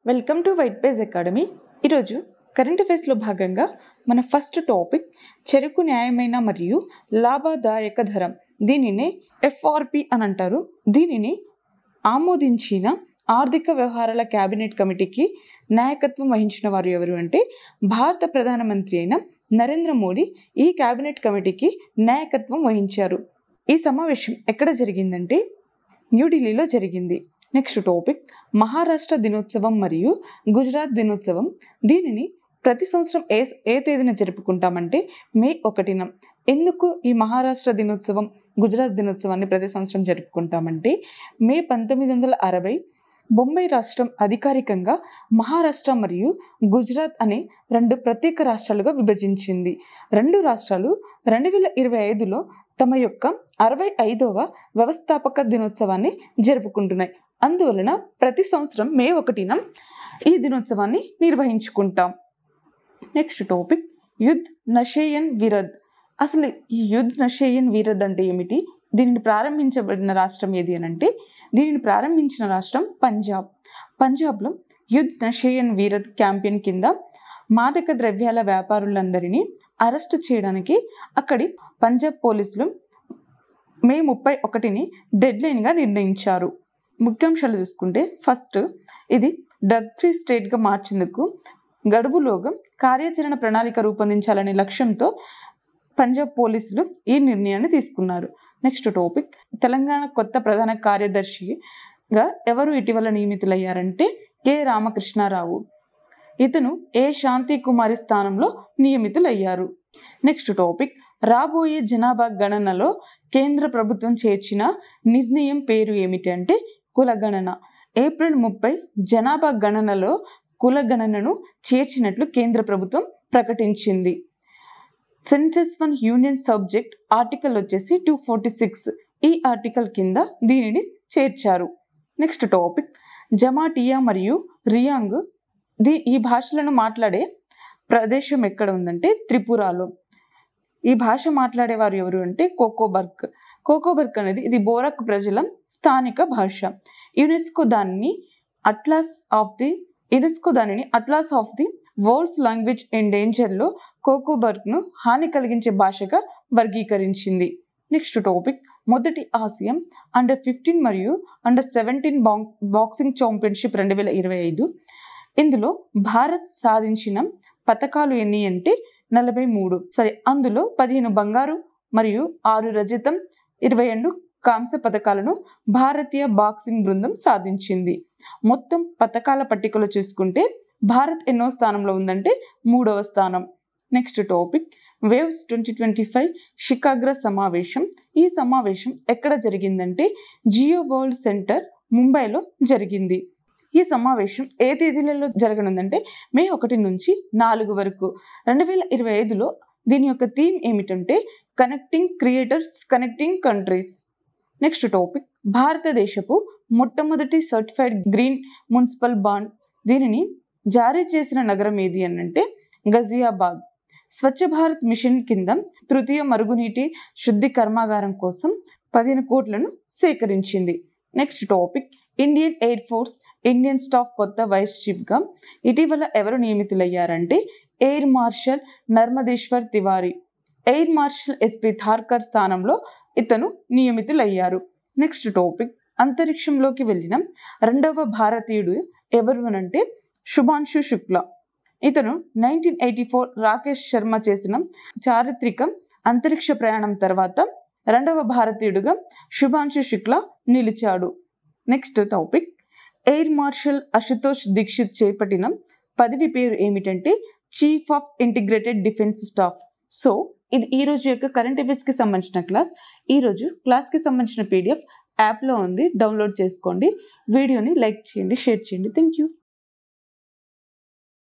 Welcome to white page academy. ఈరోజు current అఫైర్స్లో భాగంగా మన ఫస్ట్ టాపిక్ చెరకు న్యాయమైన మరియు లాభదాయక ధర, దీనినే ఎఫ్ఆర్పి అని అంటారు. దీనిని ఆమోదించిన ఆర్థిక వ్యవహారాల క్యాబినెట్ కమిటీకి నాయకత్వం వహించిన వారు ఎవరు అంటే భారత ప్రధానమంత్రి అయిన నరేంద్ర మోడీ ఈ క్యాబినెట్ కమిటీకి నాయకత్వం వహించారు. ఈ సమావేశం ఎక్కడ జరిగిందంటే న్యూఢిల్లీలో జరిగింది. నెక్స్ట్ టాపిక్ మహారాష్ట్ర దినోత్సవం మరియు గుజరాత్ దినోత్సవం. దీనిని ప్రతి సంవత్సరం ఏ తేదీన జరుపుకుంటామంటే మే 1న. ఎందుకు ఈ మహారాష్ట్ర దినోత్సవం గుజరాత్ దినోత్సవాన్ని ప్రతి సంవత్సరం జరుపుకుంటామంటే మే 1960 బొంబాయి రాష్ట్రం అధికారికంగా మహారాష్ట్ర మరియు గుజరాత్ అనే రెండు ప్రత్యేక రాష్ట్రాలుగా విభజించింది. రెండు రాష్ట్రాలు 2025లో తమ యొక్క 65వ వ్యవస్థాపక దినోత్సవాన్ని జరుపుకుంటున్నాయి. అందువలన ప్రతి సంవత్సరం మే 1న ఈ దినోత్సవాన్ని నిర్వహించుకుంటాం. Next topic Yudh Nashian Virudh. అసలు ఈ యుద్ధ్ నషేయన్ విరద్ అంటే ఏమిటి? దీనిని ప్రారంభించబడిన రాష్ట్రం ఏది అని అంటే దీనిని ప్రారంభించిన రాష్ట్రం పంజాబ్. పంజాబ్లో యుద్ధ్ నషేయన్ విరద్ క్యాంపెయిన్ కింద మాదక ద్రవ్యాల వ్యాపారులందరినీ అరెస్ట్ చేయడానికి అక్కడి పంజాబ్ పోలీసులు మే 31ని డెడ్లైన్గా నిర్ణయించారు. ముఖ్యాంశాలు చూసుకుంటే ఫస్ట్, ఇది డ్రగ్ ఫ్రీ స్టేట్గా మార్చేందుకు గడువులోగా కార్యాచరణ ప్రణాళిక రూపొందించాలనే లక్ష్యంతో పంజాబ్ పోలీసులు ఈ నిర్ణయాన్ని తీసుకున్నారు. నెక్స్ట్ టాపిక్ తెలంగాణ కొత్త ప్రధాన కార్యదర్శిగా ఎవరు ఇటీవల నియమితులయ్యారంటే కె రామకృష్ణారావు. ఇతను ఏ శాంతి కుమారి స్థానంలో నియమితులయ్యారు. నెక్స్ట్ టాపిక్ రాబోయే జనాభా గణనలో కేంద్ర ప్రభుత్వం చేర్చిన నిర్ణయం పేరు ఏమిటి అంటే కులగణన. ఏప్రిల్ 30 జనాభా గణనలో కులగణనను చేర్చినట్లు కేంద్ర ప్రభుత్వం ప్రకటించింది. Census one union subject article వచ్చేసి 246. ఈ ఆర్టికల్ కింద దీనిని చేర్చారు. నెక్స్ట్ టాపిక్ జమాటియా మరియు రియాంగ్. ఈ భాషలను మాట్లాడే ప్రదేశం ఎక్కడ ఉందంటే త్రిపురలో. ఈ భాష మాట్లాడేవారు ఎవరు అంటే కోకోబర్క్. కోకోబర్క్ అనేది ఇది బోరక్ ప్రజల స్థానిక భాష. యునెస్కో దానిని atlas of the world's language in డేంజర్లో కోకోబర్క్ను హాని కలిగించే భాషగా వర్గీకరించింది. నెక్స్ట్ టాపిక్ మొదటి ఆసియా అండర్-15 మరియు అండర్-17 బాక్సింగ్ ఛాంపియన్షిప్ 2025. ఇందులో భారత్ సాధించిన పతకాలు ఎన్ని అంటే 43. అందులో 15 బంగారు మరియు 6 రజతం, 22 కాంస్య పతకాలను భారతీయ బాక్సింగ్ బృందం సాధించింది. మొత్తం పతకాల పట్టికలో చూసుకుంటే భారత్ ఎన్నో స్థానంలో ఉందంటే 3వ స్థానం. నెక్స్ట్ టాపిక్ వేవ్స్ 2025 షికాగో సమావేశం. ఈ సమావేశం ఎక్కడ జరిగిందంటే జియో వరల్డ్ సెంటర్ ముంబైలో జరిగింది. ఈ సమావేశం ఏ తేదీలలో జరగనుందంటే మే 1 నుంచి 4 వరకు 2025లో. దీని యొక్క థీమ్ ఏమిటంటే connecting creators, connecting countries. Next topic భారతదేశపు మొట్టమొదటి సర్టిఫైడ్ గ్రీన్ మున్సిపల్ బాండ్. దీనిని జారీ చేసిన నగరం ఏది అని అంటే గజియాబాద్. స్వచ్ఛ భారత్ మిషన్ కింద తృతీయ మరుగునీటి శుద్ధి కర్మాగారం కోసం 15 కోట్లను సేకరించింది. Next topic Indian air force Indian staff కొత్త వైస్ చీఫ్గా ఇటీవల ఎవరు నియమితులయ్యారంటే air marshal Narmadeshwar Tiwari. Air marshal SP Tharkar స్థానంలో ఇతను నియమితులయ్యారు. నెక్స్ట్ టాపిక్ అంతరిక్షంలోకి వెళ్ళిన 2వ భారతీయుడు ఎవరు అనంటే శుభాంశు శుక్లా. ఇతను 1984 రాకేష్ శర్మ చేసిన చారిత్రక అంతరిక్ష ప్రయాణం తర్వాత 2వ భారతీయుడుగా శుభాంశు శుక్లా నిలిచాడు. Next topic air marshal Ashutosh Dikshit చేపట్టిన పదవి పేరు ఏమిటంటే chief of integrated defence staff. So ఇది ఈ రోజు యొక్క కరెంట్ అఫైర్స్కి సంబంధించిన క్లాస్. ఈరోజు క్లాస్కి సంబంధించిన PDF యాప్లో ఉంది, డౌన్లోడ్ చేసుకోండి. వీడియోని లైక్ చేయండి, షేర్ చేయండి. Thank you.